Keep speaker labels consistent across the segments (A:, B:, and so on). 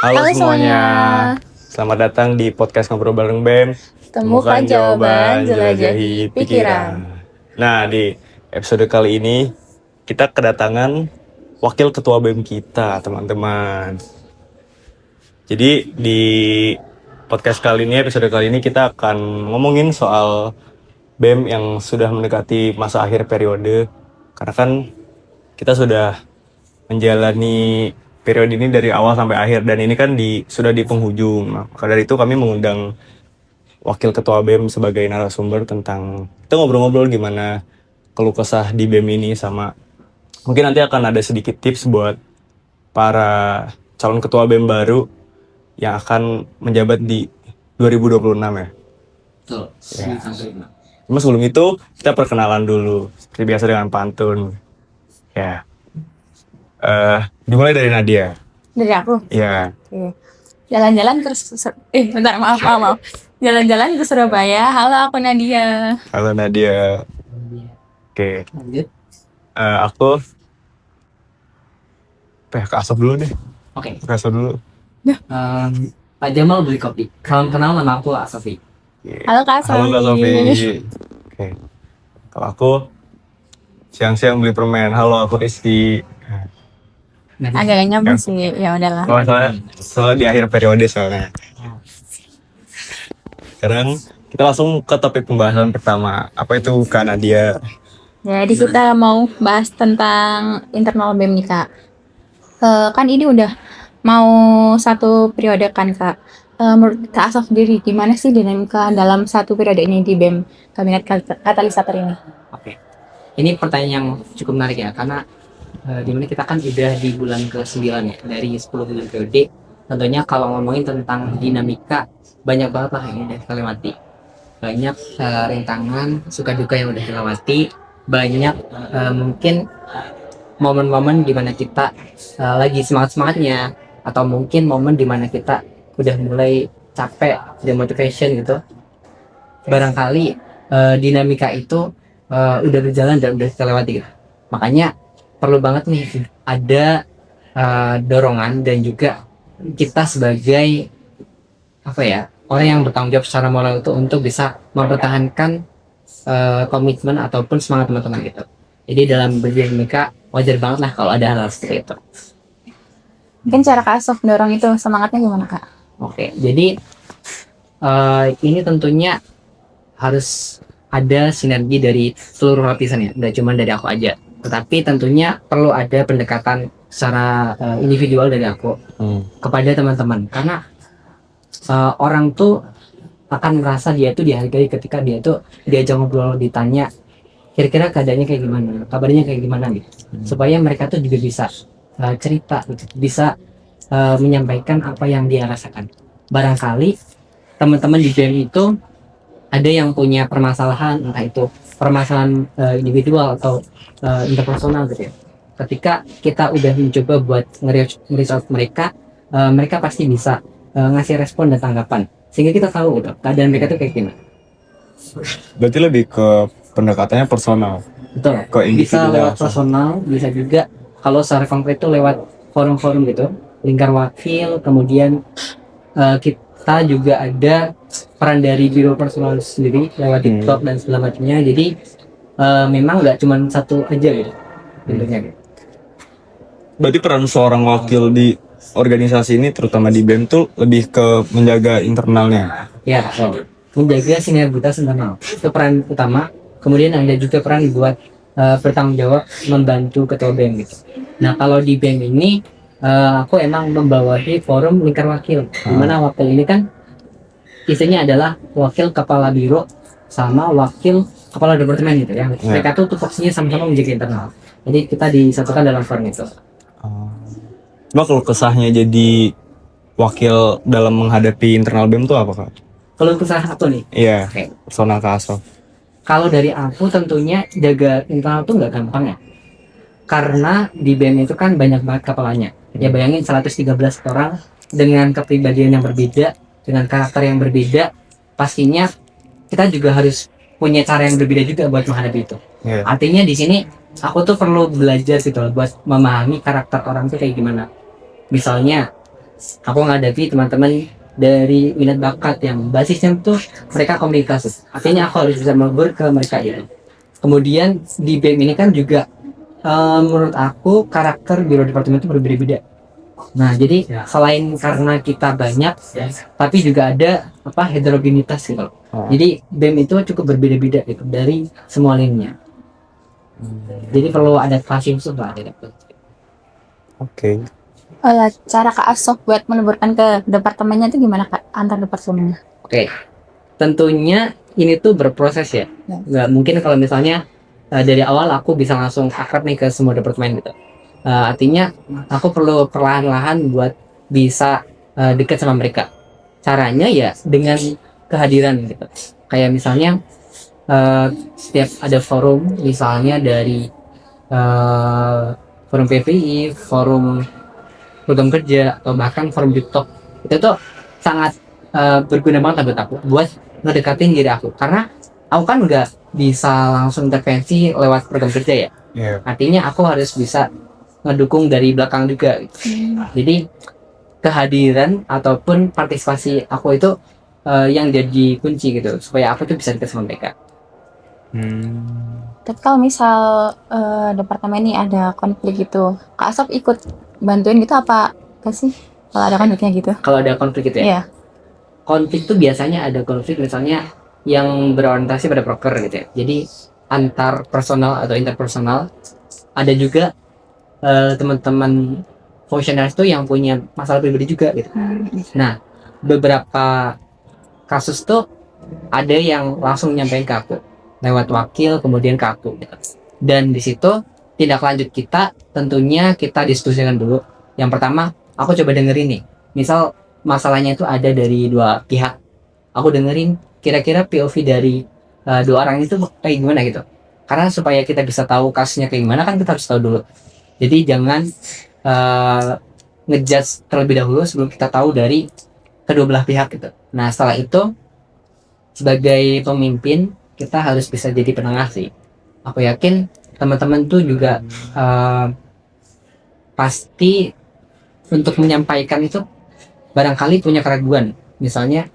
A: Halo
B: Halo
A: semuanya,
B: semuanya,
A: selamat datang di podcast Ngobrol Bareng BEM.
B: temukan jawaban, jelajahi
A: pikiran.
B: pikiran.
A: Nah, di episode kali ini kita kedatangan wakil ketua BEM kita, teman-teman. Jadi di podcast kali ini, episode kali ini kita akan ngomongin soal BEM yang sudah mendekati masa akhir periode. Karena kan kita sudah menjalani periode ini dari awal sampai akhir, dan ini kan sudah di penghujung. Maka dari itu kami mengundang wakil ketua BEM sebagai narasumber tentang kita ngobrol-ngobrol gimana keluh kesah di BEM ini, sama mungkin nanti akan ada sedikit tips buat para calon ketua BEM baru yang akan menjabat di 2026 ya.
C: Betul.
A: Ya. Cuma sebelum itu kita perkenalan dulu seperti biasa dengan pantun. Ya. Dimulai dari Nadia.
B: Dari aku.
A: Ya.
B: Oke. Jalan-jalan bentar, maaf. Jalan-jalan ke Surabaya. Halo, aku Nadia.
A: Halo Nadia. Oke.
C: Lanjut.
A: Aku ke Asop dulu deh.
C: Oke.
A: Ke Asop dulu.
C: Pak Jamal beli kopi. Salam kenal, nama aku Asofi.
B: Halo Kak Sofi.
A: Halo Kak Sofi. Oke. Kalau aku siang-siang beli permen. Halo, aku Rizky.
B: Agak nyambung sih, ya udahlah.
A: Soalnya di akhir periode soalnya. Sekarang kita langsung ke topik pembahasan pertama. Apa itu Kak Nadia?
B: Jadi kita mau bahas tentang internal BEM nih Kak. Kan ini udah mau satu periode kan Kak. Menurut Kak Asaf sendiri, gimana sih dinamika dalam satu periode ini di BEM Kabinet Katalisator ini?
C: Oke. Ini pertanyaan yang cukup menarik ya, karena dimana kita kan udah di bulan ke-9 ya, dari 10 bulan periode. Tentunya kalau ngomongin tentang dinamika, banyak banget lah yang udah kita lewati. Banyak rintangan, suka duka yang udah kita lewati. Banyak mungkin momen-momen dimana kita lagi semangat-semangatnya, atau mungkin momen dimana kita udah mulai capek, udah motivation gitu. Barangkali dinamika itu udah berjalan dan udah kita lewati gitu. Makanya perlu banget nih ada dorongan, dan juga kita sebagai orang yang bertanggung jawab secara moral itu untuk bisa mempertahankan komitmen ataupun semangat teman-teman gitu. Jadi dalam berdinamika wajar banget lah kalau ada hal seperti itu.
B: Mungkin cara Kak Asaf mendorong itu semangatnya gimana Kak?
C: Oke, jadi ini tentunya harus ada sinergi dari seluruh lapisan ya, tidak cuma dari aku aja. Tetapi tentunya perlu ada pendekatan secara individual dari aku kepada teman-teman, karena orang tuh akan merasa dia tuh dihargai ketika dia tuh diajak ngobrol, ditanya kira-kira keadaannya kayak gimana, kabarnya kayak gimana gitu, supaya mereka tuh juga bisa cerita gitu, bisa menyampaikan apa yang dia rasakan. Barangkali teman-teman di BEM itu ada yang punya permasalahan, entah itu permasalahan individual atau interpersonal gitu ya. Ketika kita udah mencoba buat nge-reach out mereka, mereka pasti bisa ngasih respon dan tanggapan, sehingga kita tahu gitu keadaan mereka tuh kayak gimana.
A: Berarti lebih ke pendekatannya personal.
C: Betul.
A: Ke individu
C: Bisa lewat
A: langsung.
C: personal, bisa juga kalau secara konkret itu lewat forum-forum gitu, lingkar wakil, kemudian kita juga ada peran dari biro personal sendiri lewat TikTok dan segala macamnya. Jadi memang nggak cuma satu aja gitu bentuknya gitu.
A: Berarti peran seorang wakil di organisasi ini, terutama di BEM tuh lebih ke menjaga internalnya.
C: Ya, menjaga sinergitas internal itu peran utama. Kemudian ada juga peran buat bertanggung jawab membantu ketua BEM gitu. Nah, kalau di BEM ini aku emang membawahi forum lingkar wakil, di mana wakil ini kan isinya adalah wakil kepala biro sama wakil kepala departemen gitu ya. Mereka tuh tupoksinya sama-sama menjaga internal. Jadi kita disatukan dalam forum itu.
A: Cuma kalau kesahnya jadi wakil dalam menghadapi internal BEM tuh apa Kak?
C: Kalau kesalahan aku nih,
A: Iya,
C: Oke.
A: personal Kak Asof.
C: Kalau dari aku tentunya jaga internal tuh nggak gampang ya. Karena di BEM itu kan banyak banget kepalanya. Ya bayangin 113 orang dengan kepribadian yang berbeda, dengan karakter yang berbeda. Pastinya kita juga harus punya cara yang berbeda juga buat menghadapi itu.
A: Iya.
C: Artinya di sini aku tuh perlu belajar gitu loh buat memahami karakter orang tuh kayak gimana. Misalnya aku menghadapi teman-teman dari minat bakat yang basisnya tuh mereka komunikasi. Artinya aku harus bisa melebur ke mereka itu. Kemudian di BEM ini kan juga menurut aku karakter biro departemen itu berbeda-beda. Nah, jadi selain karena kita banyak, tapi juga ada apa heterogenitas gitu. Jadi BEM itu cukup berbeda-beda gitu dari semua linknya. Jadi perlu adaptasi khusus lah, adaptasi.
A: Oke.
B: Cara Kak Asof buat meleburkan ke departemennya itu gimana Kak? Antar departemennya?
C: Oke, tentunya ini tuh berproses ya. Nggak mungkin kalau misalnya dari awal aku bisa langsung akrab nih ke semua departemen gitu. Artinya aku perlu perlahan-lahan buat bisa dekat sama mereka. Caranya ya dengan kehadiran gitu. Kayak misalnya setiap ada forum, misalnya dari forum PVI, forum program kerja, atau bahkan forum TikTok, itu tuh sangat berguna banget buat aku buat ngedekatin diri aku, karena aku kan nggak bisa langsung intervensi lewat program kerja ya. Artinya aku harus bisa ngedukung dari belakang juga gitu. Jadi kehadiran ataupun partisipasi aku itu yang jadi kunci gitu supaya aku tuh bisa dekat sama mereka.
B: Tapi kalau misal departemen ini ada konflik gitu, Kak Asof ikut bantuin gitu apa gak sih? Kalau ada konfliknya gitu?
C: Kalau ada konflik gitu ya,
B: Iya.
C: konflik tuh biasanya ada konflik misalnya yang berorientasi pada proker gitu ya. Jadi antar personal atau interpersonal. Ada juga teman-teman fungsionaris tuh yang punya masalah pribadi juga gitu. Nah, beberapa kasus tuh ada yang langsung nyampein ke aku lewat wakil, kemudian ke aku gitu. Dan di situ tindak lanjut kita tentunya kita diskusikan dulu. Yang pertama, aku coba dengerin nih. Misal masalahnya itu ada dari dua pihak. Aku dengerin kira-kira POV dari dua orang itu kayak gimana gitu. Karena supaya kita bisa tahu kasusnya kayak gimana kan kita harus tahu dulu. Jadi jangan ngejudge terlebih dahulu sebelum kita tahu dari kedua belah pihak gitu. Nah, setelah itu sebagai pemimpin kita harus bisa jadi penengah sih. Aku yakin teman-teman tuh juga pasti untuk menyampaikan itu barangkali punya keraguan. Misalnya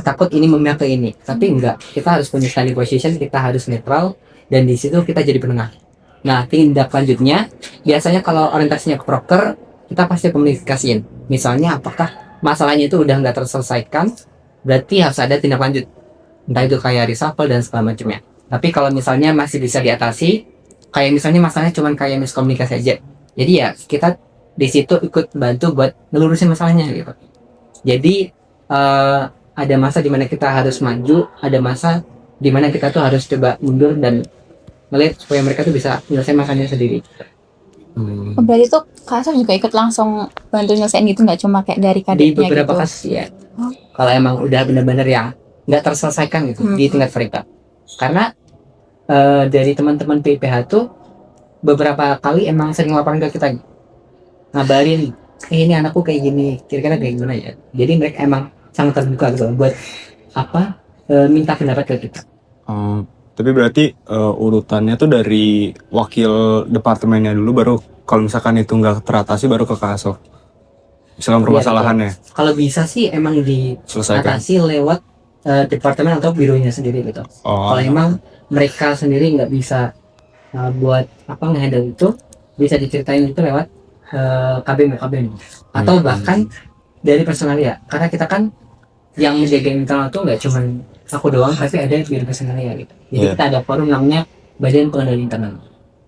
C: takut ini memihak ke ini, tapi enggak. Kita harus punya standing position, kita harus netral, dan di situ kita jadi penengah. Nah, tindak lanjutnya biasanya kalau orientasinya ke proker, kita pasti komunikasiin. Misalnya apakah masalahnya itu udah nggak terselesaikan, berarti harus ada tindak lanjut. Entah itu kayak reshuffle dan segala macamnya. Tapi kalau misalnya masih bisa diatasi, kayak misalnya masalahnya cuma kayak miskomunikasi aja. Jadi ya kita di situ ikut bantu buat ngelurusin masalahnya gitu. Jadi ada masa dimana kita harus maju, ada masa dimana kita tuh harus coba mundur dan ngeliat supaya mereka tuh bisa menyelesaikan masalahnya sendiri.
B: Berarti tuh Kak Asof juga ikut langsung bantu nyelesain gitu, nggak cuma kayak dari kadetnya
C: Di beberapa
B: gitu?
C: kasus ya. Kalau emang udah benar-benar yang nggak terselesaikan gitu di tingkat mereka. Karena dari teman-teman PPH tuh beberapa kali emang sering laporan ke kita, ngabarin ini anakku kayak gini, kira-kira kayak gimana ya. Jadi mereka emang sangat terbuka gitu buat apa minta pendapat ke kita.
A: Tapi berarti urutannya tuh dari wakil departemennya dulu, baru kalau misalkan itu nggak teratasi baru ke Kak Asof. Misalkan permasalahannya.
C: Kalau bisa sih emang diatasi lewat departemen atau bironya sendiri gitu. Kalau emang mereka sendiri nggak bisa buat apa ngehandle itu, bisa diceritain itu lewat KBM atau bahkan dari personal ya. Karena kita kan yang menjaga internal tuh nggak cuma aku doang, tapi ada biro personal ya gitu. Jadi kita ada forum namanya Badan Pengendali Internal.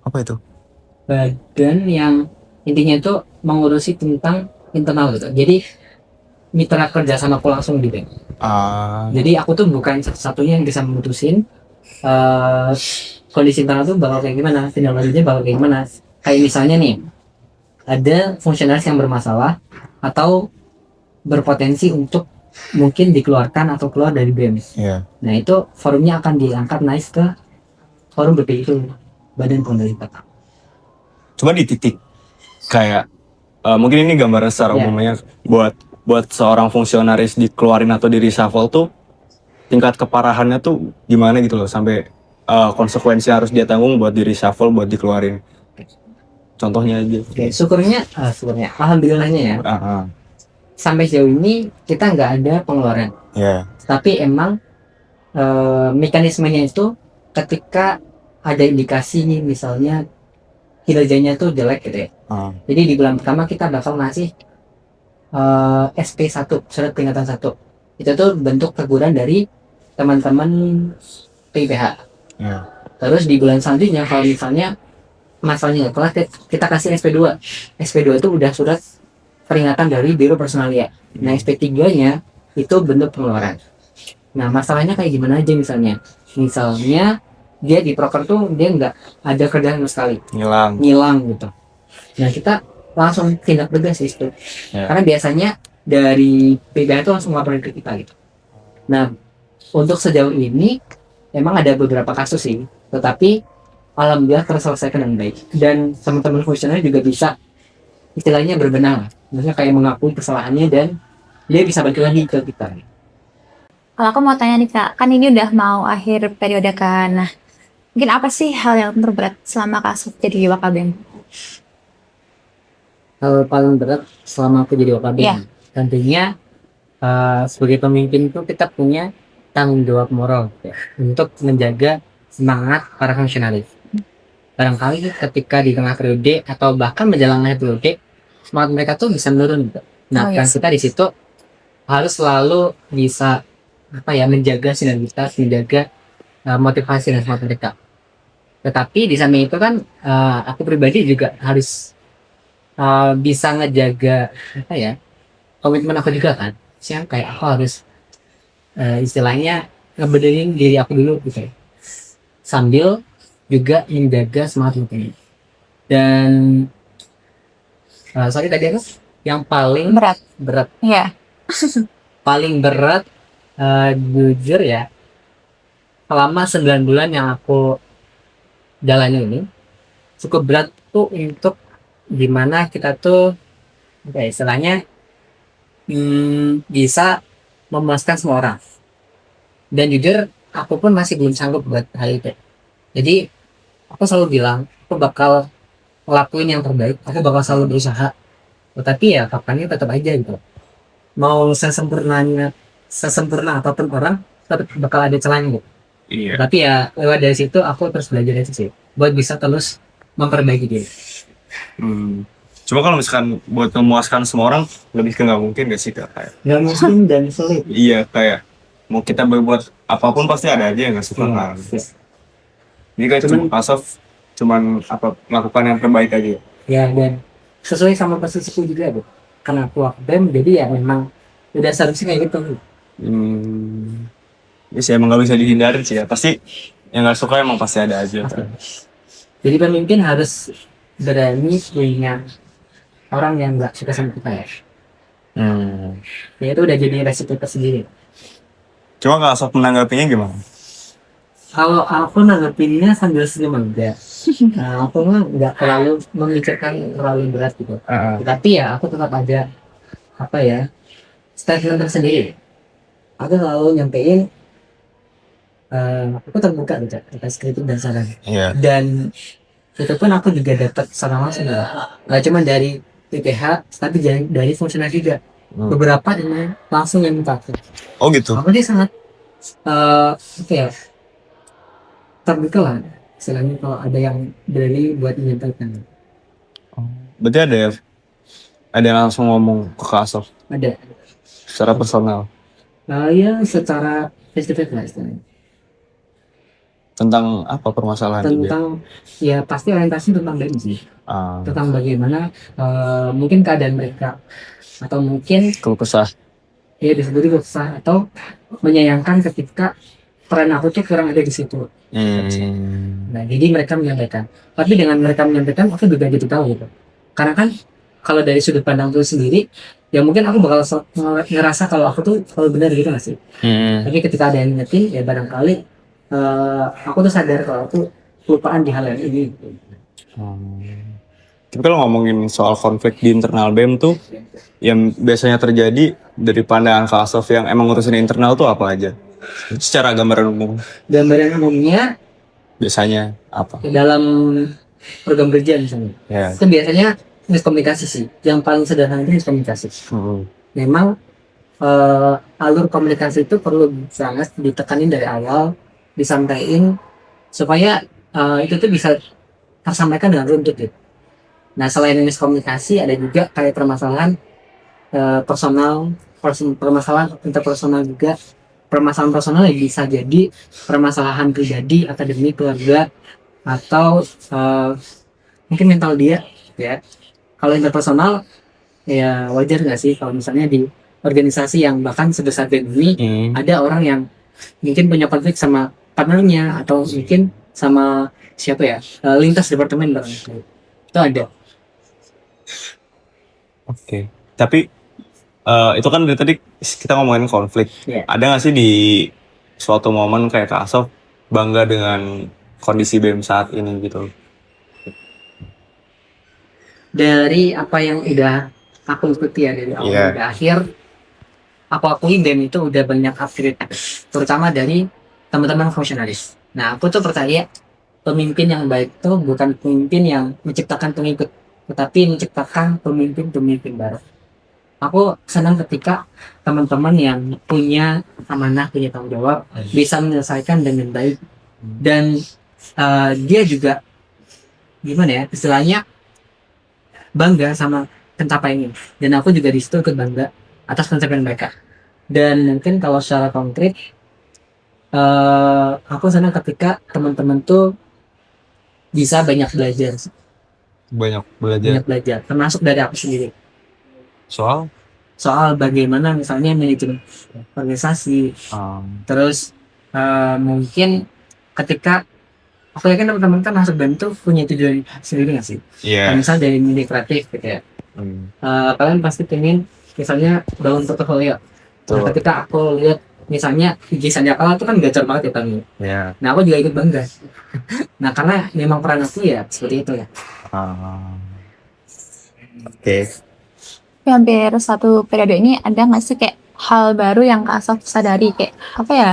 A: Apa itu?
C: Badan yang intinya itu mengurusi tentang internal gitu. Jadi mitra kerja sama aku langsung di bank. Jadi aku tuh bukan satu-satunya yang bisa memutusin kondisi internal tuh bakal kayak gimana, tindak lanjutnya bakal kayak gimana. Kayak misalnya nih, ada fungsionaris yang bermasalah atau berpotensi untuk mungkin dikeluarkan atau keluar dari BEM. Nah, itu forumnya akan diangkat naik ke forum BPI itu, Badan Pengendali Internal.
A: Coba di titik kayak mungkin ini gambaran secara umumnya buat seorang fungsionaris dikeluarin atau di reshuffle tuh tingkat keparahannya tuh gimana gitu loh, sampai konsekuensi harus dia tanggung buat di reshuffle, buat dikeluarin. Contohnya aja.
C: Syukurnya alhamdulillahnya ya. sampai sejauh ini kita nggak ada pengeluaran.
A: Ya.
C: Tapi emang mekanismenya itu ketika ada indikasi misalnya kinerjanya tuh jelek gitu ya. Jadi di bulan pertama kita bakal ngasih SP1, surat peringatan 1. Itu tuh bentuk teguran dari teman-teman PIPH.
A: Ya.
C: Terus di bulan selanjutnya kalau misalnya masalahnya nggak kelar, kita kasih SP2. SP2 itu udah surat peringatan dari Biro Personalia. Nah SP3-nya itu bentuk pengeluaran. Nah masalahnya kayak gimana aja misalnya dia di proker tuh dia nggak ada kerjaan sama sekali, ngilang gitu. Nah kita langsung tindak tegas sih itu. Karena biasanya dari PPH itu langsung laporin ke kita gitu. Nah untuk sejauh ini emang ada beberapa kasus sih, tetapi alhamdulillah terselesaikan dengan baik, dan teman-teman fungsioner juga bisa istilahnya berbenah lah, maksudnya kayak mengakui kesalahannya dan dia bisa balik lagi ke kita.
B: Kalau aku mau tanya nih Kak, kan ini udah mau akhir periode kan. Nah, mungkin apa sih hal yang terberat selama Kak Asaf jadi Wakabem?
C: Hal paling berat selama aku jadi Wakabem,
B: Iya.
C: tentunya sebagai pemimpin tuh kita punya tanggung jawab moral ya, untuk menjaga semangat para fungsionaris. Barangkali ketika di tengah periode atau bahkan menjalankan periode, semangat mereka tuh bisa menurun gitu. Nah, kan kita di situ harus selalu bisa menjaga sinergitas, menjaga motivasi dan semangat mereka. Tetapi di samping itu kan aku pribadi juga harus bisa ngejaga komitmen aku juga kan. Siang kayak aku harus istilahnya ngebenerin diri aku dulu gitu ya. Sambil juga menjaga semangat mereka. Dan sorry tadi yang paling berat.
B: Iya.
C: Paling berat jujur ya, selama 9 bulan yang aku jalani ini cukup berat tuh untuk gimana kita tuh istilahnya bisa memuaskan semua orang. Dan jujur aku pun masih belum sanggup buat hal itu. Jadi aku selalu bilang aku bakal ngelakuin yang terbaik, aku bakal selalu berusaha, tetapi ya faktanya tetap aja gitu, mau sesempurna apapun orang tetap bakal ada celahnya gitu.
A: Iya.
C: Tapi ya lewat dari situ aku terus belajar dari situ buat bisa terus memperbaiki diri.
A: Cuma kalau misalkan buat memuaskan semua orang lebih ke nggak mungkin gak sih Kak?
C: Gak mungkin dan sulit.
A: Iya, kayak mau kita berbuat apapun pasti ada aja yang nggak suka kan. Ini kayak cuma Asaf melakukan yang terbaik aja.
C: Ya, dan sesuai sama posisiku juga Bu. Karena aku Wakabem, jadi ya memang udah seharusnya kayak gitu.
A: Ya sih emang nggak bisa dihindarin sih ya. Pasti yang nggak suka emang pasti ada aja.
C: Jadi pemimpin harus berani punya orang yang nggak suka sama kita ya. Ya itu udah jadi resiko tersendiri.
A: Cuma Kak Asaf menanggapinya gimana?
C: Kalau aku nanggepinnya sambil senyum aja. Nah, aku mah nggak terlalu memikirkan terlalu berat gitu. Tapi ya aku tetap ada statement tersendiri. Aku selalu nyampein aku terbuka gitu atas kritik dan saran.
A: Iya.
C: Dan itu pun aku juga dapat saran langsung ya. Nggak cuma dari PPH, tapi dari fungsional juga. Beberapa dengan langsung yang minta.
A: Oh gitu.
C: Aku dia sangat terbuka lah. Istilahnya kalau ada yang berani buat menyampaikan.
A: Berarti ada yang langsung ngomong ke Kak Asaf
C: Ada.
A: secara personal
C: Ya secara face to face lah istilahnya.
A: tentang apa permasalahan itu?
C: Tentang ya pasti orientasi tentang BEM sih.
A: Ah,
C: Tentang bagaimana mungkin keadaan mereka atau mungkin
A: keluh kesah.
C: ya disebut kesah atau menyayangkan ketika peran aku tuh kurang ada di situ. Nah jadi mereka menyampaikan, tapi dengan mereka menyampaikan aku juga jadi tahu gitu. Karena kan kalau dari sudut pandang itu sendiri ya mungkin aku bakal ngerasa kalau aku tuh selalu benar gitu gak sih. Tapi ketika ada yang ngerti ya barangkali aku tuh sadar kalau aku kelupaan di hal yang ini.
A: Tapi kalau ngomongin soal konflik di internal BEM tuh yang biasanya terjadi dari pandangan Kak Asaf yang emang ngurusin internal tuh apa aja? Secara gambaran umum.
C: Gambaran umumnya
A: Biasanya apa?
C: dalam program kerja misalnya.
A: Ya.
C: Itu biasanya miskomunikasi sih. Yang paling sederhana itu miskomunikasi. memang alur komunikasi itu perlu sangat ditekanin dari awal, disampaikan supaya itu tuh bisa tersampaikan dengan runtut gitu. Nah selain miskomunikasi ada juga kayak permasalahan personal, permasalahan interpersonal juga, permasalahan personal yang bisa jadi permasalahan pribadi, akademik, keluarga, atau mungkin mental dia ya. Kalau interpersonal ya wajar nggak sih kalau misalnya di organisasi yang bahkan sebesar BEM ini ada orang yang mungkin punya konflik sama partnernya atau mungkin sama siapa ya, lintas departemen barangkali itu ada.
A: Oke. Tapi itu kan dari tadi kita ngomongin konflik.
C: Iya.
A: Ada nggak sih di suatu momen kayak Kak Asof bangga dengan kondisi BEM saat ini gitu?
C: Dari apa yang udah aku ikuti ya dari awal
A: Iya.
C: sampai akhir, aku akui BEM itu udah banyak upgrade terutama dari teman-teman fungsionalis. Nah aku tuh percaya pemimpin yang baik tuh bukan pemimpin yang menciptakan pengikut, tetapi menciptakan pemimpin-pemimpin baru. Aku senang ketika teman-teman yang punya amanah, punya tanggung jawab bisa menyelesaikan dengan baik, dan dia juga gimana ya istilahnya bangga sama pencapaiannya, dan aku juga di situ ikut bangga atas pencapaian mereka. Dan mungkin kalau secara konkret aku senang ketika teman-teman tuh bisa banyak belajar
A: Banyak belajar
C: termasuk dari aku sendiri
A: soal
C: bagaimana misalnya manajemen organisasi. Terus mungkin ketika aku yakin teman-teman kan masuk BEM tuh punya tujuan sendiri nggak sih?
A: iya.
C: Misalnya dari mini kreatif gitu ya. Kalian pasti pengen misalnya bangun portofolio. Nah,
A: Tuh.
C: ketika aku lihat misalnya IG Sanjakala itu kan gacor banget ya kan.
A: Iya.
C: Nah aku juga ikut bangga. Nah karena memang peran aku ya seperti itu ya.
A: Oke.
B: Hampir satu periode ini ada nggak sih kayak hal baru yang Kak Asof sadari kayak apa ya?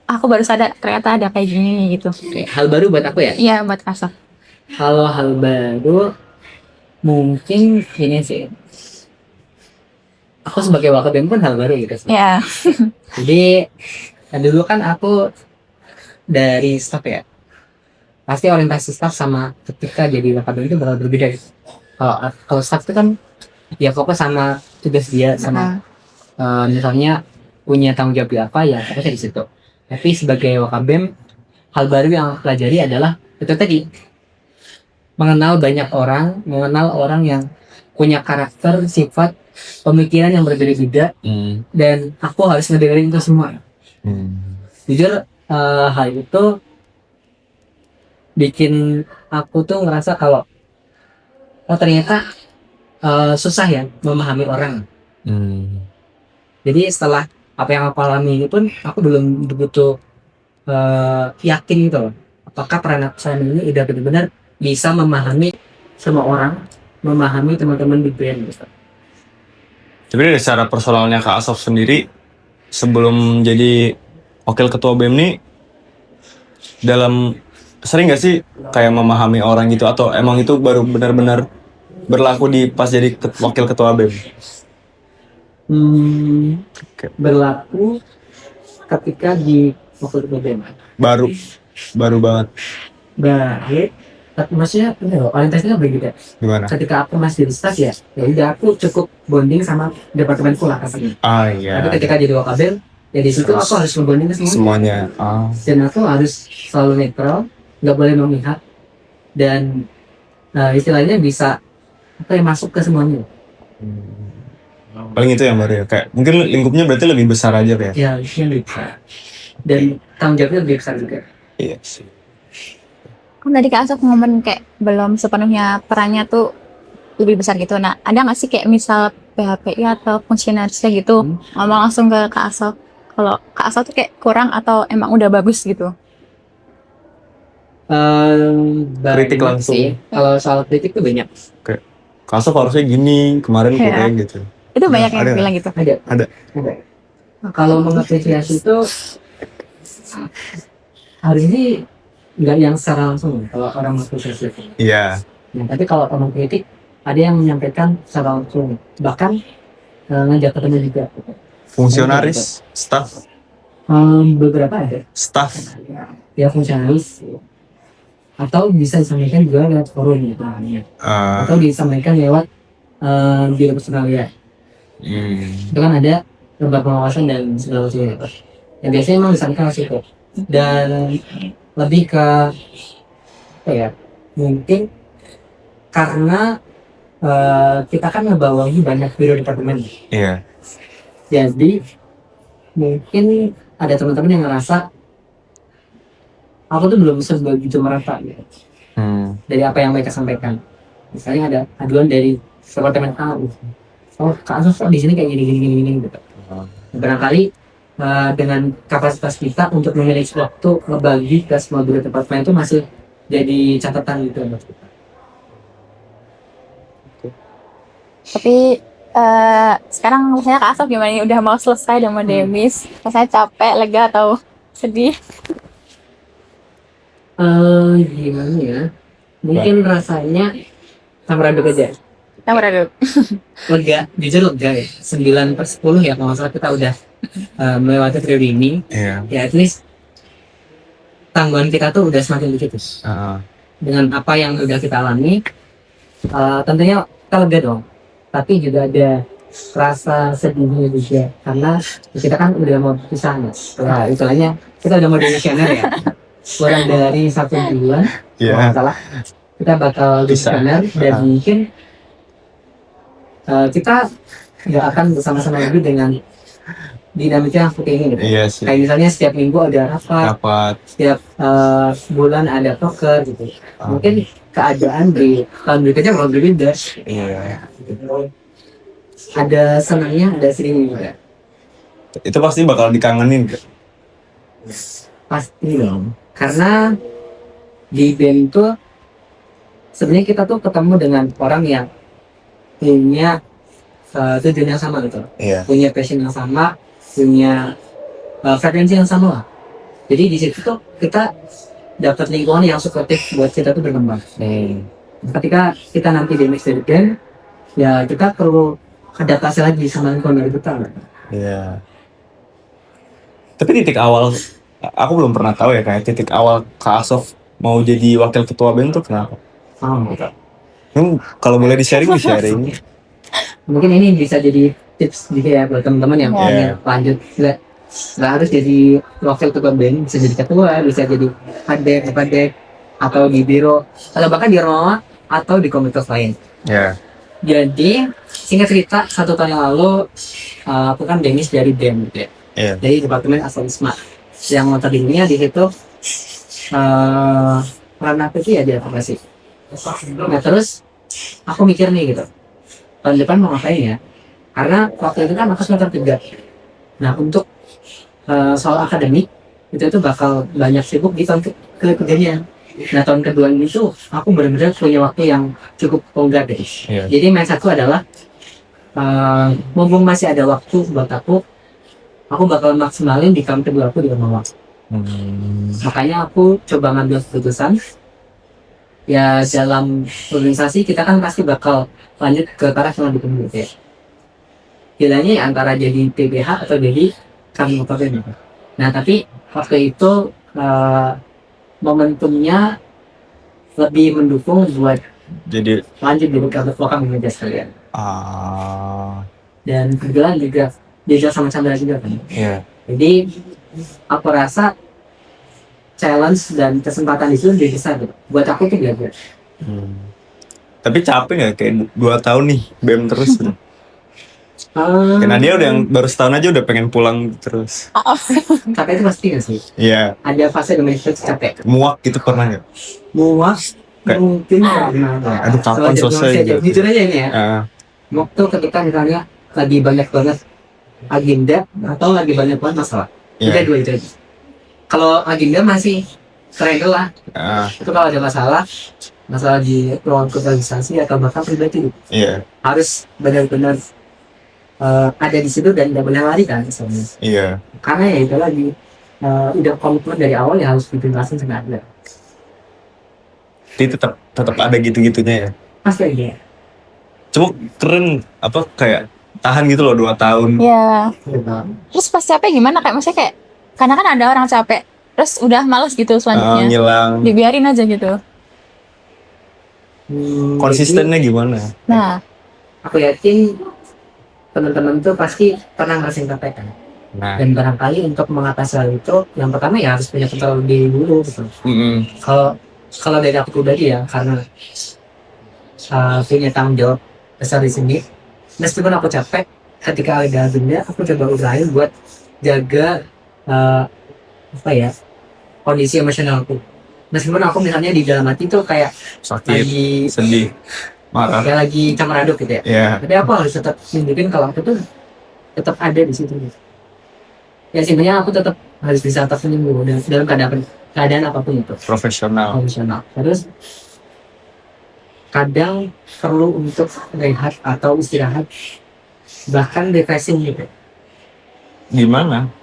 B: Aku baru sadar ternyata ada kayak gini nih gitu.
C: Oke, hal baru buat aku ya.
B: Iya buat Kak Asof.
C: Kalau hal baru mungkin ini sih. Aku sebagai wakabem pun hal baru gitu.
B: Iya.
C: Jadi dulu kan aku dari staff ya. Pasti orientasi staff sama ketika jadi wakabem itu bakal berbeda. Kalau staff itu kan ya fokus sama tugas dia sama misalnya punya tanggung jawab di apa ya fokusnya di situ. Tapi sebagai wakabem hal baru yang aku pelajari adalah itu tadi, mengenal banyak orang, mengenal orang yang punya karakter, sifat, pemikiran yang berbeda-beda, dan aku harus ngedengerin itu semua. Jujur hal itu bikin aku tuh ngerasa kalau ternyata susah ya memahami orang. Jadi setelah apa yang aku alami ini pun aku belum begitu yakin gitu loh, apakah peran aku saat ini udah benar-benar bisa memahami semua orang, memahami teman-teman di BEM gitu.
A: Tapi dari secara personalnya Kak Asof sendiri sebelum jadi wakil ketua BEM nih sering nggak sih kayak memahami orang gitu, atau emang itu baru benar-benar berlaku di pas jadi wakil ketua BEM?
C: Berlaku ketika di wakil ketua BEM
A: baru banget.
C: baik, tapi maksudnya ini loh, orientasinya berbeda.
A: Gimana?
C: Ketika aku masih di staff ya udah aku cukup bonding sama departemenku lah kasarnya.
A: Iya.
C: Tapi ketika jadi wakabel ya di situ aku harus membonding
A: Semuanya.
C: dan aku harus selalu netral, nggak boleh memihak, dan istilahnya bisa apa ya, masuk ke semuanya.
A: Paling itu yang baru ya, kayak mungkin lingkupnya berarti lebih besar aja ya.
C: Ya itu yang lebih besar dan tanggung jawabnya lebih besar juga.
A: Iya sih.
B: Kan tadi Kak Asof ngomong kayak belum sepenuhnya perannya tuh lebih besar gitu. Nah, ada nggak sih kayak misal PHPI atau fungsionarisnya gitu ngomong langsung ke Kak Asof kalau Kak Asof tuh kayak kurang atau emang udah bagus gitu?
A: Kritik
C: Banyak
A: langsung.
C: sih. Kalau soal kritik tuh banyak.
A: Kak Asof harusnya gini, kemarin
B: Iya.
A: kurang gitu.
B: Itu banyak yang
A: ada.
B: bilang gitu.
C: Ada. Kalau mengapresiasi itu hari ini nggak yang secara langsung kalau orang mengapresiasi.
A: Iya.
C: Nah, tapi kalau orang kritik ada yang menyampaikan secara langsung. Bahkan ngajak ketemu juga.
A: Fungsionaris, staff,
C: Beberapa ada
A: staff.
C: ya fungsionalis, atau bisa disampaikan juga lewat forum gitu namanya,
A: Ah,
C: atau disampaikan lewat biro personalia. Itu kan ada lembaga pengawasan dan segala macam gitu. Yang biasanya emang disampaikan ke situ, dan lebih ke apa ya, mungkin karena kita kan ngebawahi banyak biro departemen,
A: iya.
C: jadi mungkin ada teman-teman yang ngerasa aku tuh belum sebegitu merata gitu dari apa yang mereka sampaikan. Misalnya ada aduan dari departemen A, oh Kak Asos kok di sini kayak gini gitu. Barangkali dengan kapasitas kita untuk memiliki waktu ngebagi ke semua biro departemen itu masih jadi catatan gitu buat kita.
B: Tapi sekarang rasanya Kak Asaf gimana nih? Udah mau selesai sama Demis? Rasanya capek, lega atau sedih?
C: Gimana ya? Mungkin rasanya amburadul aja.
B: Amburadul.
C: Lega, jujur lega ya. 9/10 ya kalau nggak salah kita udah melewati periode ini.
A: Iya.
C: Ya at least tanggungan kita tuh udah semakin dikit tuh. Dengan apa yang udah kita alami, tentunya kita lega dong. Tapi juga ada rasa sedihnya juga karena kita kan udah mau pisah nih. Ya istilahnya kita udah mau demisioner ya. Kurang dari 1 bulan, kalau nggak salah kita bakal demisioner dan mungkin kita nggak akan bersama-sama lagi dengan dinamika yang seperti ini gitu.
A: Iya sih.
C: Kayak misalnya setiap minggu ada rapat, setiap bulan ada toker gitu. Mungkin keadaan di tahun berikutnya bakal berbeda.
A: Iya.
C: Ada senangnya, ada sedihnya juga.
A: Itu pasti bakal dikangenin kan?
C: Pasti dong. Karena di BEM itu sebenarnya kita tuh ketemu dengan orang yang punya tujuan yang sama gitu.
A: Iya.
C: Punya passion yang sama, punya frekuensi yang sama lah. Jadi di situ tuh kita dapat lingkungan yang suportif buat kita tuh berkembang. Ketika kita nanti di next gen, ya kita perlu adaptasi lagi sama lingkungan dari kita.
A: Iya. Tapi titik awal, aku belum pernah tahu ya kayak titik awal Kak Asof mau jadi wakil ketua BEM tuh kenapa? Kalau boleh di-sharing.
C: Mungkin ini bisa jadi tips juga ya buat teman-teman yang pengen lanjut. Nggak harus jadi wakil ketua BEM, bisa jadi ketua, bisa jadi kadek, atau di biro, atau bahkan di Roma atau di komunitas lain.
A: Iya.
C: Jadi singkat cerita 1 tahun yang lalu aku kan demis dari BEM gitu ya.
A: Iya.
C: Dari Departemen Asalisma. Yang notabene di situ peran apa sih ya di advokasi. Nah terus aku mikir nih gitu, tahun depan mau ngapain ya? Karena waktu itu kan aku semester 3. Nah untuk soal akademik itu bakal banyak sibuk di tahun ketiganya. Nah tahun kedua ini tuh aku benar-benar punya waktu yang cukup longgar deh.
A: Iya.
C: Jadi mindsetku adalah mumpung masih ada waktu buat aku bakal maksimalin di tahun kedua aku di rumah. Makanya aku coba ngambil keputusan. Ya dalam organisasi kita kan pasti bakal lanjut ke arah yang lebih tinggi ya. Bedanya ya antara jadi PBH atau jadi kantor BEM. Nah tapi waktu itu momentumnya lebih mendukung buat
A: Jadi
C: lanjut di kantor vokal media sekalian. Dan kebetulan juga diajak sama Chandra juga kan.
A: iya.
C: Jadi aku rasa challenge dan kesempatan itu lebih besar gitu. Buat aku tuh belajar.
A: Tapi capek nggak kayak 2 tahun nih BEM terus? Karena dia udah yang baru setahun aja udah pengen pulang terus.
C: Capek itu pasti nggak sih?
A: Iya.
C: Ada fase dimana itu capek.
A: Muak gitu pernah nggak?
C: Muas mungkin pernah.
A: Aduh kapan selesai gitu?
C: Jujur aja ini ya. Muak tuh ketika misalnya lagi banyak banget agenda atau lagi banyak banget masalah. Udah dua itu aja. Kalau agenda masih keren lah. Itu kalau ada masalah di ruang organisasi atau bahkan pribadi, harus benar-benar ada di situ dan tidak boleh lari kan misalnya.
A: Iya.
C: Karena ya itu lagi udah komitmen dari awal ya harus dituntasin sampai ada.
A: Jadi tetap ada gitu-gitunya ya.
C: Pasti aja.
A: Cuma keren apa kayak tahan gitu loh 2 tahun.
B: Ya. Terus pas capek gimana, kayak maksudnya kayak karena kan ada orang capek terus udah males gitu selanjutnya
A: Ngilang.
B: dibiarin aja gitu.
A: Konsistennya gimana?
B: Nah,
C: Aku yakin teman-teman tuh pasti pernah ngerasain capek kan.
A: Nah,
C: Dan barangkali untuk mengatasi hal itu, yang pertama ya harus punya kontrol diri dulu gitu. Kalau kalau dari aku pribadi ya, karena punya tanggung jawab besar di sini, meskipun aku capek, ketika ada denda, aku coba usahain buat jaga apa ya, kondisi emosional aku. Meskipun aku misalnya di dalam hati tuh kayak
A: sakit,
C: lagi
A: sedih, marah.
C: kayak lagi campur aduk gitu ya.
A: Ya,
C: Tapi aku harus tetap nunjukin kalau aku tuh tetap ada di situ. Ya sebenarnya aku tetap harus bisa tersenyum dulu dalam keadaan apapun itu.
A: profesional.
C: Emosional. Terus kadang perlu untuk rehat atau istirahat, bahkan refreshing gitu.
A: Gimana?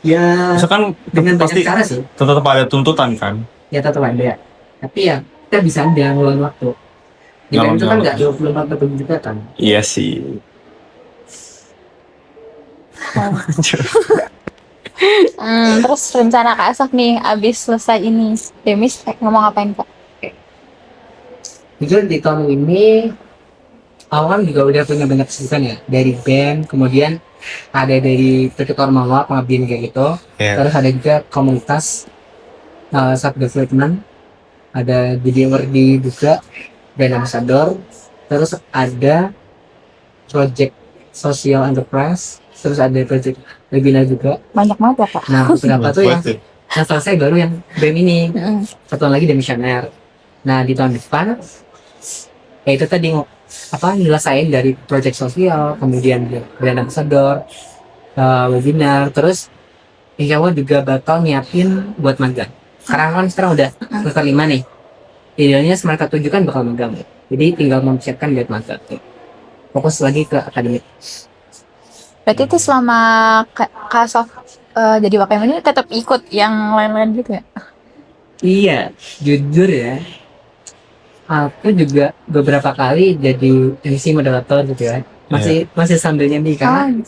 C: Ya
A: Misalkan
C: dengan
A: pasti
C: banyak cara sih.
A: tetap ada tuntutan kan?
C: Ya tetap ada. Tapi ya kita bisa ada ngeluangin waktu. Di BEM itu kan nggak 24 juga kan.
A: Iya sih.
B: Terus rencana Kak Asaf nih abis selesai ini Demis ngomong apain Kak?
C: Jujur di tahun ini awal juga udah punya banyak kesibukan ya, dari BEM, kemudian ada dari Petik Ormawa, pengabdian kayak gitu. Terus ada juga komunitas self development, ada jadi awardee juga, brand ambassador. Terus ada project social enterprise, terus ada project webinar juga.
B: Banyak banget ya Kak.
C: Nah beberapa tuh yang selesai baru yang BEM ini, satu lagi demisioner. Nah di tahun depan ya itu tadi nyelesain dari project sosial, kemudian brand ambassador, webinar, terus insya Allah juga bakal nyiapin buat magang. Sekarang udah semester 5 nih, idealnya semester 7 kan bakal magang, jadi tinggal mempersiapkan buat magang, fokus lagi ke akademik.
B: Berarti itu selama Kak Asaf jadi wakil ini tetap ikut yang lain-lain gitu ya?
C: Iya, jujur ya, aku juga beberapa kali jadi MC moderator gitu ya, masih sambil nyambi karena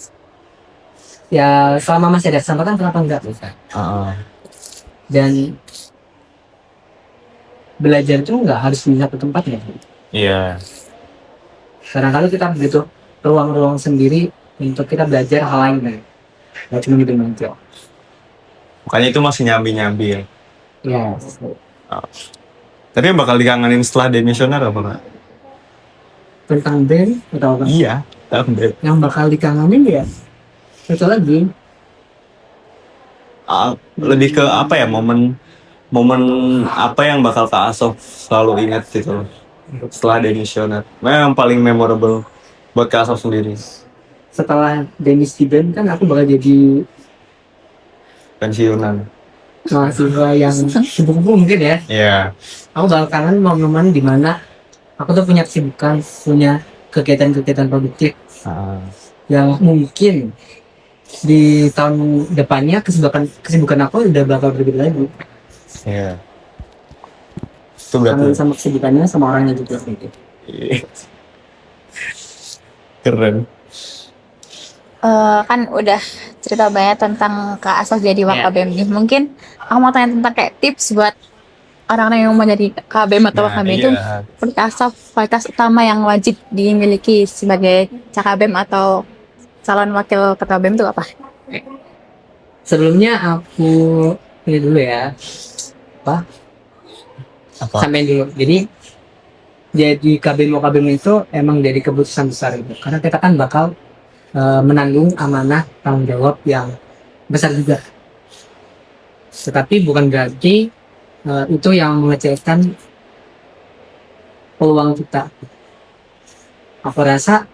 C: ya selama masih ada kesempatan kenapa enggak bisa. Dan belajar itu nggak harus di satu tempat ya.
A: Iya.
C: Kadang-kadang kita butuh ruang-ruang sendiri untuk kita belajar hal lain kan. Nggak cuma di meja.
A: Makanya itu masih nyambi-nyambi ya.
C: Ya.
A: Tapi yang bakal dikangenin setelah demisioner apa Kak?
C: Tentang band atau apa?
A: Iya, band.
C: Yang bakal dikangenin ya itu lagi.
A: Lebih ke apa ya, momen apa yang bakal Kak Asaf selalu ingat gitu loh setelah demisioner. Memang paling memorable buat Kak Asaf sendiri.
C: Setelah demis di band kan aku bakal jadi
A: Pensiunan.
C: mahasiswa yang sibuk mungkin ya.
A: Iya.
C: Aku bakal kangen momen di mana aku tuh punya kesibukan, punya kegiatan-kegiatan produktif yang mungkin di tahun depannya kesibukan aku udah bakal berbeda lagi.
A: Iya. Itu
C: Kangen
A: berarti
C: sama kesibukannya, sama orangnya juga gitu.
A: keren.
B: Kan udah cerita banyak tentang Kak Asaf jadi wakabem nih. Mungkin aku mau tanya tentang kayak tips buat orang-orang yang mau jadi KBM atau wakabem itu. Menurut Kak Asaf, kualitas utama yang wajib dimiliki sebagai CKBM atau calon wakil ketua BEM itu apa?
C: Sebelumnya aku ini dulu ya,
A: Apa?
C: sampein dulu. Jadi KBM itu emang dari keputusan besar itu, karena kita kan bakal menanggung amanah tanggung jawab yang besar juga. Tetapi bukan berarti itu yang mengecilkan peluang kita. Aku rasa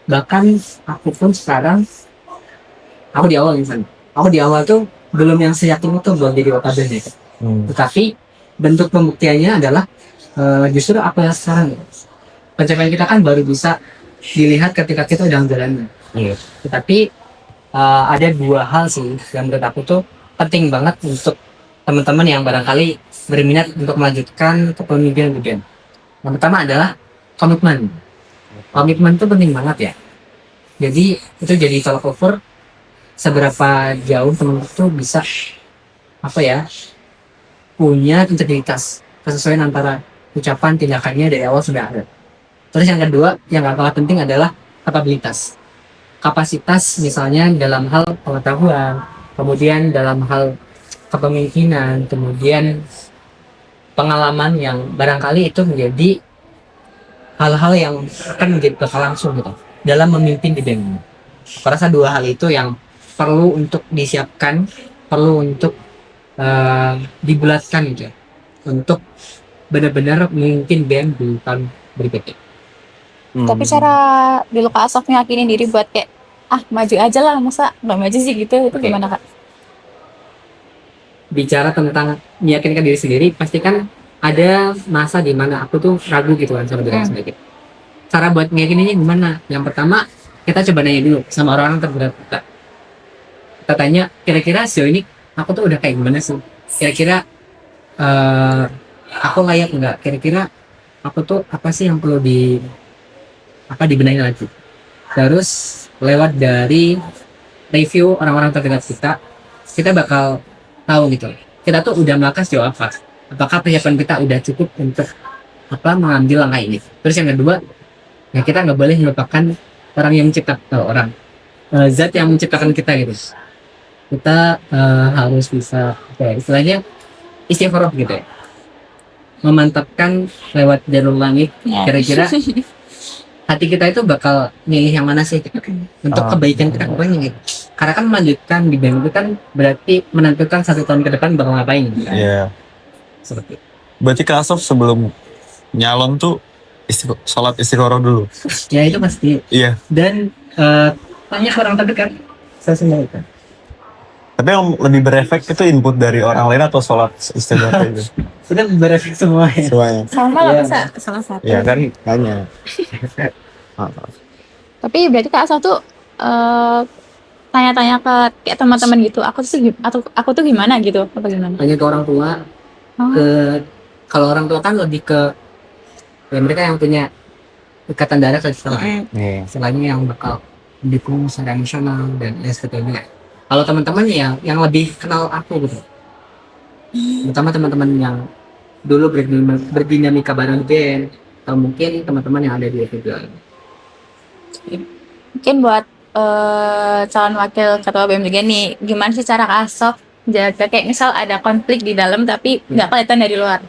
C: bahkan aku pun sekarang, aku di awal tuh belum yang seyakin itu buat jadi wakabem ya. Tetapi bentuk pembuktiannya adalah justru apa yang sekarang, pencapaian kita kan baru bisa dilihat ketika kita udah jalannya. Tetapi ada dua hal sih yang menurut aku tuh penting banget untuk teman-teman yang barangkali berminat untuk melanjutkan kepemimpinan BEM. Yang pertama adalah komitmen. Komitmen itu penting banget ya. Jadi itu jadi tolak ukur seberapa jauh teman itu bisa apa ya, punya integritas, kesesuaian antara ucapan tindakannya dari awal sampai akhir. Terus yang kedua yang gak kalah penting adalah kapabilitas, kapasitas, misalnya dalam hal pengetahuan, kemudian dalam hal kepemimpinan, kemudian pengalaman yang barangkali itu menjadi hal-hal yang akan menjadi bekal langsung gitu dalam memimpin di BEM. Aku rasa dua hal itu yang perlu untuk disiapkan, perlu untuk dibulatkan gitu ya, untuk benar-benar memimpin BEM di tahun berikutnya.
B: Tapi cara dulu Kak Asof yakinin diri buat kayak maju aja lah, masa nggak maju sih gitu, itu
C: Oke.
B: gimana Kak?
C: Bicara tentang meyakinkan diri sendiri, pasti kan ada masa di mana aku tuh ragu gitu kan sama diri aku sendiri. Cara buat meyakininnya gimana? Yang pertama, kita coba nanya dulu sama orang-orang terdekat kita. Kita tanya, kira-kira sejauh ini aku tuh udah kayak gimana sih? Kira-kira aku layak nggak? Kira-kira aku tuh apa sih yang perlu dibenahi lagi? Terus lewat dari review orang-orang terdekat kita bakal tahu gitu. Kita tuh udah melakukan sejauh apa? Apakah persiapan kita udah cukup untuk mengambil langkah ini? Terus yang kedua, ya kita nggak boleh melupakan orang yang menciptakan zat yang menciptakan kita gitu. Kita harus bisa istilahnya istighfarah gitu ya, memantapkan lewat jalur langit. Kira-kira hati kita itu bakal milih yang mana sih gitu, untuk kebaikan kita pokoknya gitu. Karena kan melanjutkan di BEM itu kan berarti menentukan 1 tahun ke depan bakal ngapain gitu.
A: Iya.
C: Seperti itu.
A: Berarti Kak Asof sebelum nyalon tuh sholat istiqoroh dulu.
C: Ya itu pasti.
A: Iya.
C: Dan tanya ke orang terdekat, saya sendiri kan.
A: Tapi yang lebih berefek itu input dari orang lain atau sholat istiqoroh itu?
C: Sudah berefek semua ya.
A: Semuanya.
B: Sama lah
C: Iya.
B: bisa salah satu.
A: Iya kan tanya.
B: Tapi berarti Kak Asof tuh tanya-tanya ke kayak teman-teman gitu, aku tuh gimana gitu, apa gimana?
C: Tanya ke orang tua,
B: Oh.
C: kalau orang tua kan lebih ke ya mereka yang punya ikatan darah ke kita,
A: Nih.
C: selainnya yang bakal mendukung secara emosional dan lain sebagainya. Kalau teman-teman yang lebih kenal aku gitu, terutama teman-teman yang dulu berdinamika bareng band, atau mungkin teman-teman yang ada di FBL.
B: Mungkin buat calon wakil ketua BEM juga nih, gimana sih cara Kak Asof jaga kayak misal ada konflik di dalam tapi nggak kelihatan dari luar?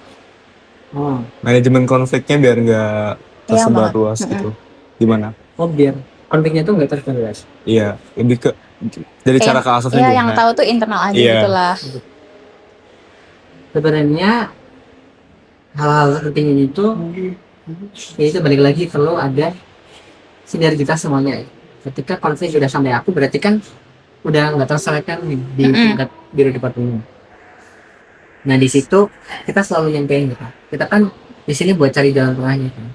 C: Oh,
A: Manajemen konfliknya biar nggak tersebar luas gitu. Gimana?
C: biar konfliknya tuh nggak terjelas.
A: Iya, lebih ke dari cara Kak Asof
B: Iya,
A: aja.
B: yang tahu tuh internal aja
A: Iya.
B: gitu lah.
C: Sebenarnya hal-hal seperti ini tuh ya itu balik lagi perlu ada sinergitas semuanya. Ketika konflik sudah sampai aku, berarti kan udah nggak terselesaikan di tingkat biro departemen. Nah di situ kita selalu nyampein gitu. Kita kan di sini buat cari jalan tengahnya kan.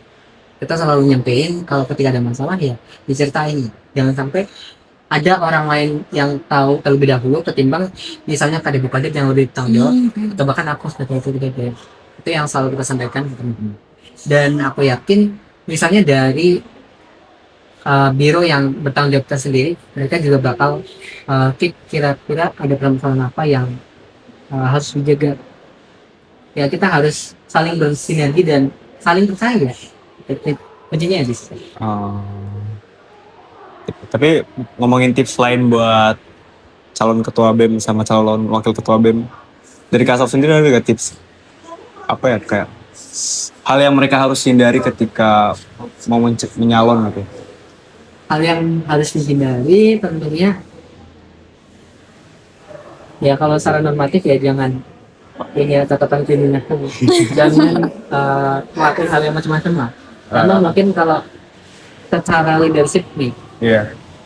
C: Kita selalu nyampein kalau ketika ada masalah ya diceritain. Jangan sampai ada orang lain yang tahu terlebih dahulu ketimbang misalnya kadep yang lebih tanggung jawab, atau bahkan aku sebagai itu yang selalu kita sampaikan ke teman-teman. Dan aku yakin misalnya dari biro yang bertanggung jawab sendiri, mereka juga bakal kira-kira ada permasalahan apa yang harus dijaga. Ya kita harus saling bersinergi dan saling percaya. Kuncinya di situ.
A: Tapi ngomongin tips lain buat calon ketua BEM sama calon wakil ketua BEM, dari Kak Asof sendiri ada nggak tips apa ya kayak hal yang mereka harus hindari ketika mau menyalon gitu?
C: Hal yang harus dihindari tentunya ya kalau secara normatif ya jangan ini ya catatan kriminal, jangan melakukan hal yang macam-macam lah. Karena mungkin kalau secara leadership nih,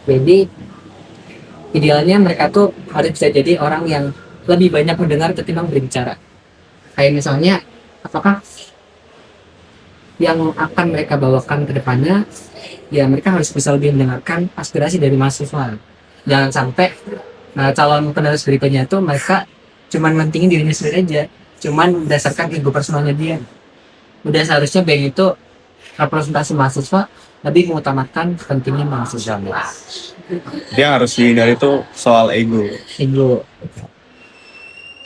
C: jadi idealnya mereka tuh harus bisa jadi orang yang lebih banyak mendengar ketimbang berbicara. Kayak misalnya apakah yang akan mereka bawakan ke depannya, ya mereka harus bisa lebih mendengarkan aspirasi dari mahasiswa. Jangan sampai calon penerus berikutnya itu mereka cuman mentingin dirinya sendiri aja, cuman berdasarkan ego personalnya dia. Udah seharusnya BEM itu representasi mahasiswa lebih mengutamakan pentingnya media sosial.
A: Dia harus dihindari itu soal ego.
C: Ego,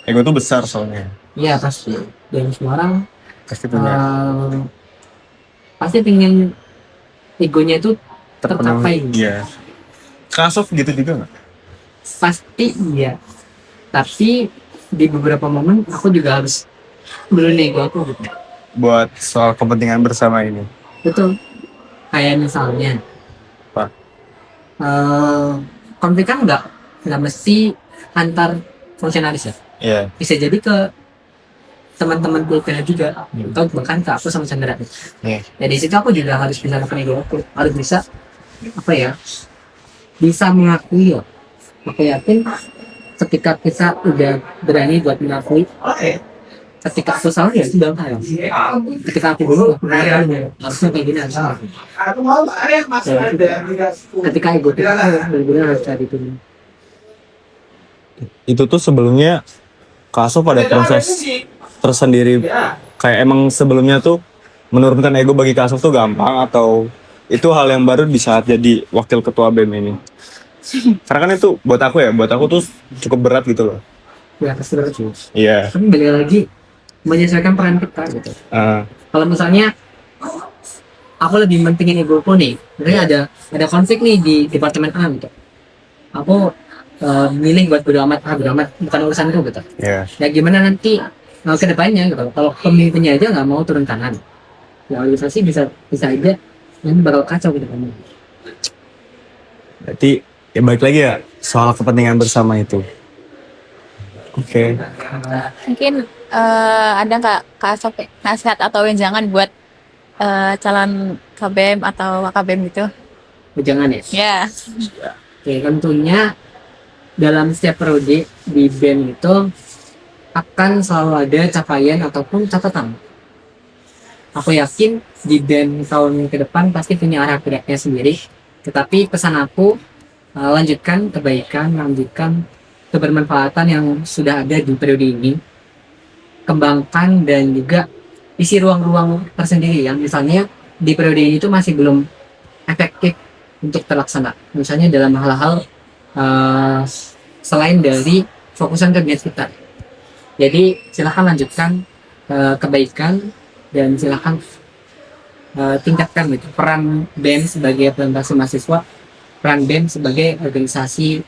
A: Ego tuh besar soalnya.
C: iya pasti. Dan semua orang
A: Pasti punya
C: eh, pasti pengen egonya itu tercapai.
A: Iya. Kasof gitu juga nggak?
C: Pasti iya. Tapi di beberapa momen aku juga harus dulu nego aku gitu.
A: Buat soal kepentingan bersama ini.
C: Betul. Kayak misalnya
A: Apa?
C: konflik kan nggak mesti antar fungsionalis ya.
A: Iya.
C: Bisa jadi ke teman-teman kuliah juga atau bahkan ke aku sama Chandra.
A: Iya.
C: Ya di situ aku juga harus bisa nego aku. Harus bisa apa ya? Bisa mengakui ya. Aku yakin ketika kita udah berani buat mengakui, ketika aku salah ya itu bakal ketika aku dulu harusnya kayak gini harusnya. Ketika ego kita benar-benar harus cari itu.
A: Itu tuh sebelumnya Kasof ada proses tersendiri. Kayak emang sebelumnya tuh menurunkan ego bagi Kasof tuh gampang atau itu hal yang baru di saat jadi wakil ketua BEM ini? Karena kan itu buat aku tuh cukup berat gitu loh.
C: Ya pasti berat sih.
A: Iya.
C: Tapi balik lagi menyesuaikan peran kita gitu. Kalau misalnya aku lebih mentingin egoku nih, sebenarnya ada konflik nih di departemen A gitu. Aku milih buat bodo amat, bukan urusanku gitu.
A: Iya.
C: Ya gimana nanti ke depannya gitu. Kalau pemimpinnya aja nggak mau turun tangan, ya organisasi bisa aja nanti bakal kacau ke depannya.
A: Berarti ya balik lagi ya soal kepentingan bersama itu. Oke.
B: Mungkin ada nggak Kak Asof nasihat atau jangan buat calon KBM atau WKBM gitu?
C: Jangan ya.
B: Ya.
C: Oke, tentunya dalam setiap periode di BEM itu akan selalu ada capaian ataupun catatan. Aku yakin di BEM tahun ke depan pasti punya arah geraknya sendiri. Tetapi pesan aku lanjutkan kebaikan, lanjutkan kebermanfaatan yang sudah ada di periode ini. Kembangkan dan juga isi ruang-ruang tersendiri yang misalnya di periode ini itu masih belum efektif untuk terlaksana. Misalnya dalam hal-hal selain dari fokusan kabinet kita. Jadi silahkan lanjutkan kebaikan dan silahkan tingkatkan gitu peran BEM sebagai representasi mahasiswa, peran BEM sebagai organisasi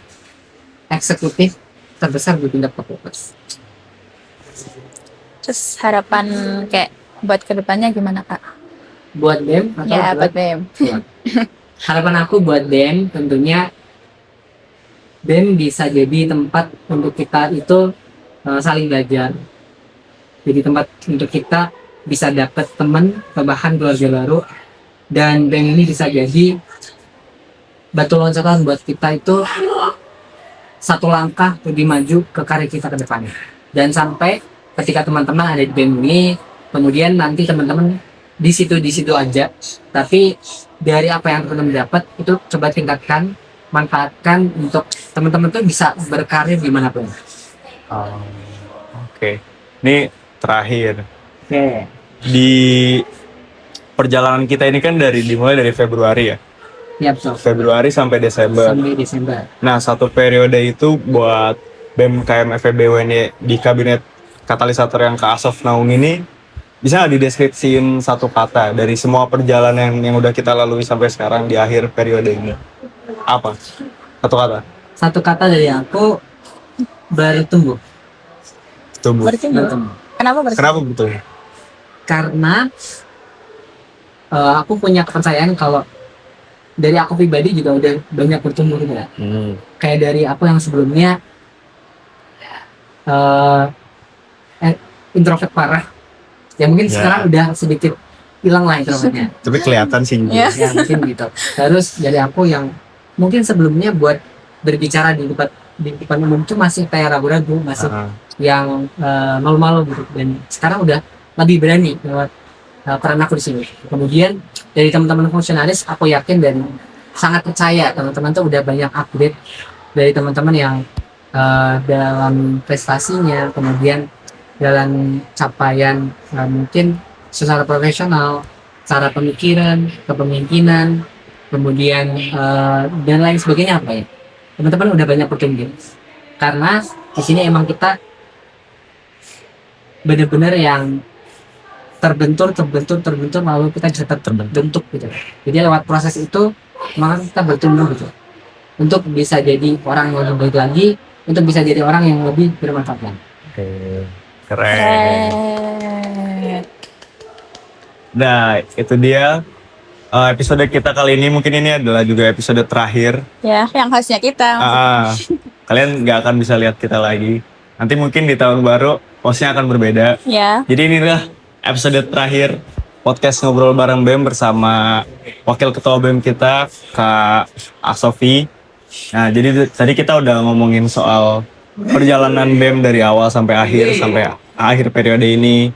C: eksekutif terbesar di tingkat fakultas.
B: Terus harapan kayak buat kedepannya gimana Kak?
C: Buat BEM atau
B: Ya buat BEM.
C: harapan aku buat BEM tentunya BEM bisa jadi tempat untuk kita itu saling belajar. Jadi tempat untuk kita bisa dapat teman, bahkan keluarga baru. Dan BEM ini bisa jadi batu loncatan buat kita itu satu langkah lebih maju ke karir kita ke depannya. Dan sampai ketika teman-teman ada di BEM ini, kemudian nanti teman-teman di situ aja. Tapi dari apa yang teman-teman dapat itu coba tingkatkan, manfaatkan untuk teman-teman tuh bisa berkarir dimanapun.
A: Oke. Ini terakhir.
C: Oke.
A: Di perjalanan kita ini kan dimulai dari Februari ya.
C: Ya betul.
A: Februari sampai Desember.
C: Sampai Desember.
A: Nah, satu periode itu buat BEM KM FEBWN di kabinet katalisator yang Kak Asof naungi ini, bisa nggak dideskripsiin satu kata dari semua perjalanan yang udah kita lalui sampai sekarang di akhir periode ini? Apa? Satu kata.
C: Satu kata dari aku, bertumbuh.
A: Tumbuh.
B: Bertumbuh. Kenapa bertumbuh?
A: Kenapa betul?
C: Karena aku punya kepercayaan kalau dari aku pribadi juga udah banyak bertumbuh gitu ya. Kayak dari aku yang sebelumnya introvert parah, ya mungkin sekarang udah sedikit hilang lah introvertnya.
A: Tapi kelihatan sih.
B: Ya.
C: Ya mungkin gitu. Terus dari aku yang mungkin sebelumnya buat berbicara di depan umum itu masih kayak ragu-ragu, masih yang malu-malu gitu. Dan sekarang udah lebih berani lewat peran aku di sini. Kemudian dari teman-teman fungsionalis, aku yakin dan sangat percaya teman-teman tuh udah banyak update dari teman-teman yang dalam prestasinya, kemudian dalam capaian mungkin secara profesional cara pemikiran, kepemimpinan, kemudian dan lain sebagainya apa ya. Teman-teman udah banyak petunjuk. Karena di sini emang kita benar-benar yang terbentur lalu kita bisa terbentuk gitu. Jadi lewat proses itu maka kita bertumbuh gitu. Untuk bisa jadi orang yang lebih baik lagi, untuk bisa jadi orang yang lebih bermanfaat lagi.
A: Oke, keren.
B: Keren.
A: Nah, itu dia episode kita kali ini. Mungkin ini adalah juga episode terakhir.
B: Ya, yang khasnya kita.
A: Kalian nggak akan bisa lihat kita lagi. Nanti mungkin di tahun baru hostnya akan berbeda.
B: Ya.
A: Jadi inilah episode terakhir podcast Ngobrol Bareng BEM bersama Wakil Ketua BEM kita, Kak Asofi. Nah, jadi tadi kita udah ngomongin soal perjalanan BEM dari awal sampai akhir periode ini.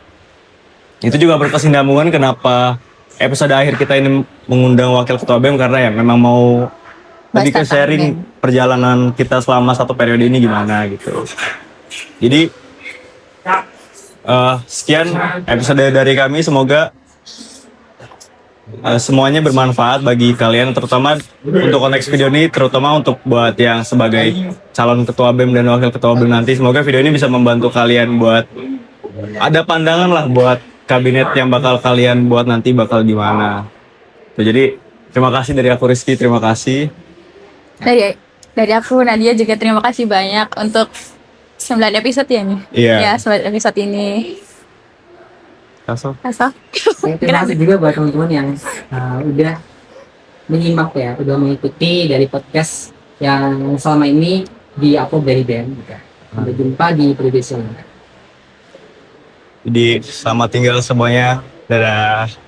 A: Itu juga berkesinambungan kenapa episode akhir kita ini mengundang Wakil Ketua BEM karena ya memang mau lebih ke
B: Bahas tentang
A: sharing
B: BEM.
A: perjalanan kita selama satu periode ini gimana gitu. Jadi sekian episode dari kami, semoga semuanya bermanfaat bagi kalian, terutama untuk konteks video ini, terutama untuk buat yang sebagai calon ketua BEM dan wakil ketua BEM nanti. Semoga video ini bisa membantu kalian buat ada pandangan lah buat kabinet yang bakal kalian buat nanti bakal gimana. Jadi terima kasih dari aku Rizky, terima kasih.
B: Dari aku Nadia juga terima kasih banyak untuk 9 episode ya nih.
A: Iya.
B: Ya, 9 episode ini.
A: Kaso.
C: Terima kasih juga buat teman-teman yang udah menyimak ya, udah mengikuti dari podcast yang selama ini di-upload dari BEM. Sampai jumpa di periode selanjutnya.
A: Jadi selamat tinggal semuanya. Dadah.